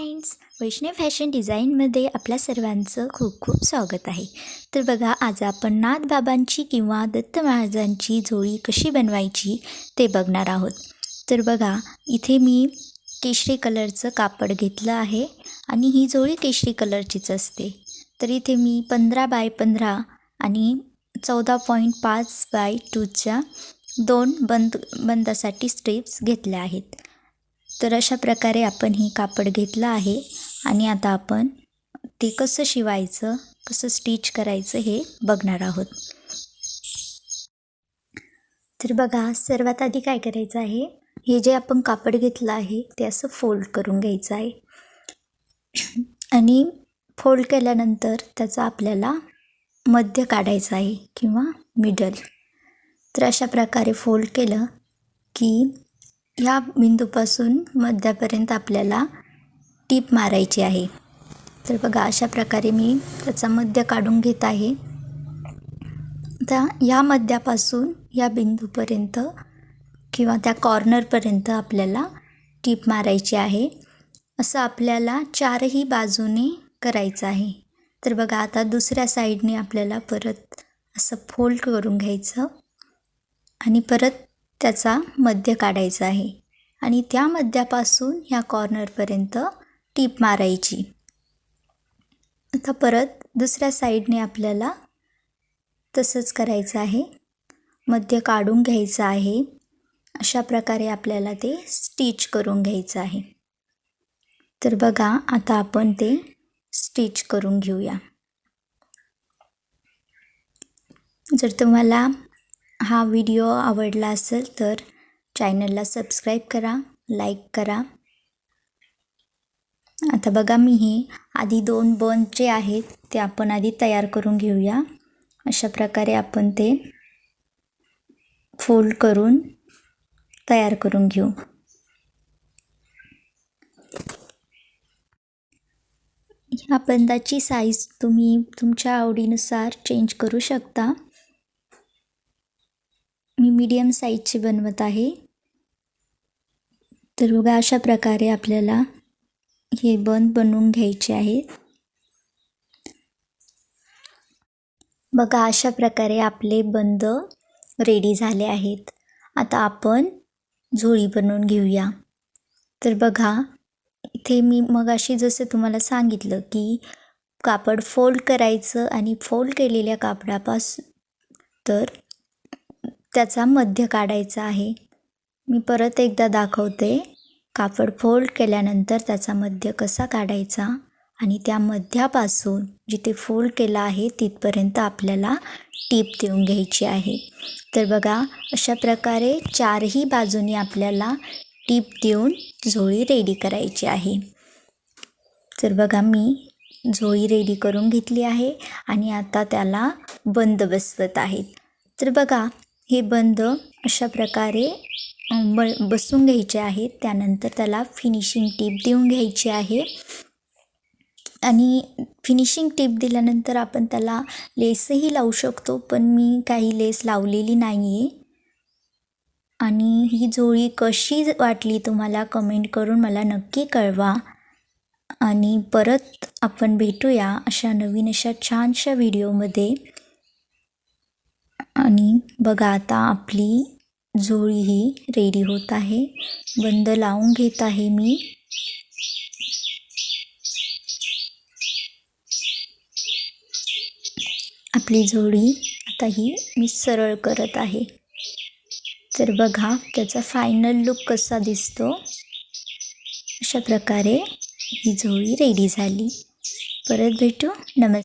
Friends, वैष्णव fashion डिझाईनमध्ये आपल्या सर्वांचं खूप खूप स्वागत आहे. तर बघा, आज आपण नाथबाबांची किंवा दत्त महाराजांची जोडी कशी बनवायची ते बघणार आहोत. तर बघा, इथे मी केशरी कलरचं कापड घेतलं आहे आणि ही जोडी केशरी कलरचीच असते. तर इथे मी 15x15 आणि 14.5x2च्या 2 बंदासाठी स्ट्रिप्स घेतल्या आहेत. तर अशा प्रकारे आपण ही कापड घेतलं आहे आणि आता आपण ते कसं शिवायचं, कसं स्टिच करायचं हे बघणार आहोत. तर बघा, सर्वात आधी काय करायचं आहे, हे जे आपण कापड घेतलं आहे ते असं फोल्ड करून घ्यायचं आहे आणि फोल्ड केल्यानंतर त्याचा आपल्याला मध्य काढायचा आहे किंवा मिडल. तर अशा प्रकारे फोल्ड केलं की ह्या बिंदूपासून मध्यापर्यंत आपल्याला टीप मारायची आहे. तर बघा, अशा प्रकारे मी त्याचा मध्य काढून घेत आहे. आता ह्या मध्यापासून या बिंदूपर्यंत किंवा त्या कॉर्नरपर्यंत आपल्याला टीप मारायची आहे. असं आपल्याला चारही बाजूने करायचं आहे. तर बघा, आता दुसऱ्या साईडने आपल्याला परत असं फोल्ड करून घ्यायचं आणि परत त्याचा मध्य काढायचा आहे आणि त्या मध्यापासून ह्या कॉर्नरपर्यंत टीप मारायची. आता परत दुसऱ्या साईडने आपल्याला तसंच करायचं आहे, मध्य काढून घ्यायचं आहे. अशा प्रकारे आपल्याला ते स्टिच करून घ्यायचं आहे. तर बघा, आता आपण ते स्टिच करून घेऊया. जर तुम्हाला हा व्हिडिओ आवडला असेल तर चॅनलला सबस्क्राईब करा, लाईक करा. आता बघा, मी हे आधी 2 बन जे आहेत ते आपण आधी तयार करून घेऊया. अशा प्रकारे आपण ते फोल्ड करून तयार करून घेऊ. ह्या बंदाची साईज तुम्ही तुमच्या आवडीनुसार चेंज करू शकता. मी मीडियम साईजची बनवत आहे. तर बघा, अशा प्रकारे आपल्याला हे बंद बनवून घ्यायचे आहेत. बघा, अशा प्रकारे आपले बंद रेडी झाले आहेत. आता आपण झोळी बनवून घेऊया. तर बघा, इथे मी मगाशी जसं तुम्हाला सांगितलं की कापड फोल्ड करायचं आणि फोल्ड केलेल्या कापडापासून तर त्याचा मध्य काढायचा आहे. मी परत एकदा दाखवते. कापड फोल्ड केल्यानंतर त्याचा मध्य कसा काढायचा आणि त्या मध्यापासून जिथे फोल्ड केला आहे तिथपर्यंत आपल्याला टीप देऊन घ्यायची आहे. तर बघा, अशा प्रकारे चारही बाजूनी आपल्याला टीप देऊन झोळी रेडी करायची आहे. तर बघा, मी झोळी रेडी करून घेतली आहे आणि आता त्याला बंद बसवत आहेत. तर बघा, हे बंद अशा प्रकारे बसून घ्यायचे आहेत. त्यानंतर त्याला फिनिशिंग टीप देऊन घ्यायची आहे आणि फिनिशिंग टीप दिल्यानंतर आपण त्याला लेसही लावू शकतो, पण मी काही लेस लावलेली नाही आहे. आणि ही जोडी कशी वाटली तुम्हाला कमेंट करून मला नक्की कळवा. आणि परत आपण भेटूया अशा नवीन अशा छानशा व्हिडिओमध्ये. आणि बघा, आता आपली जोडी ही रेडी होत आहे. बंद लावून घेत आहे मी. आपली जोडी आता ही मी सरळ करत आहे. तर बघा, त्याचा फायनल लुक कसा दिसतो. अशा प्रकारे ही जोडी रेडी झाली. परत भेटू. नमस्कार.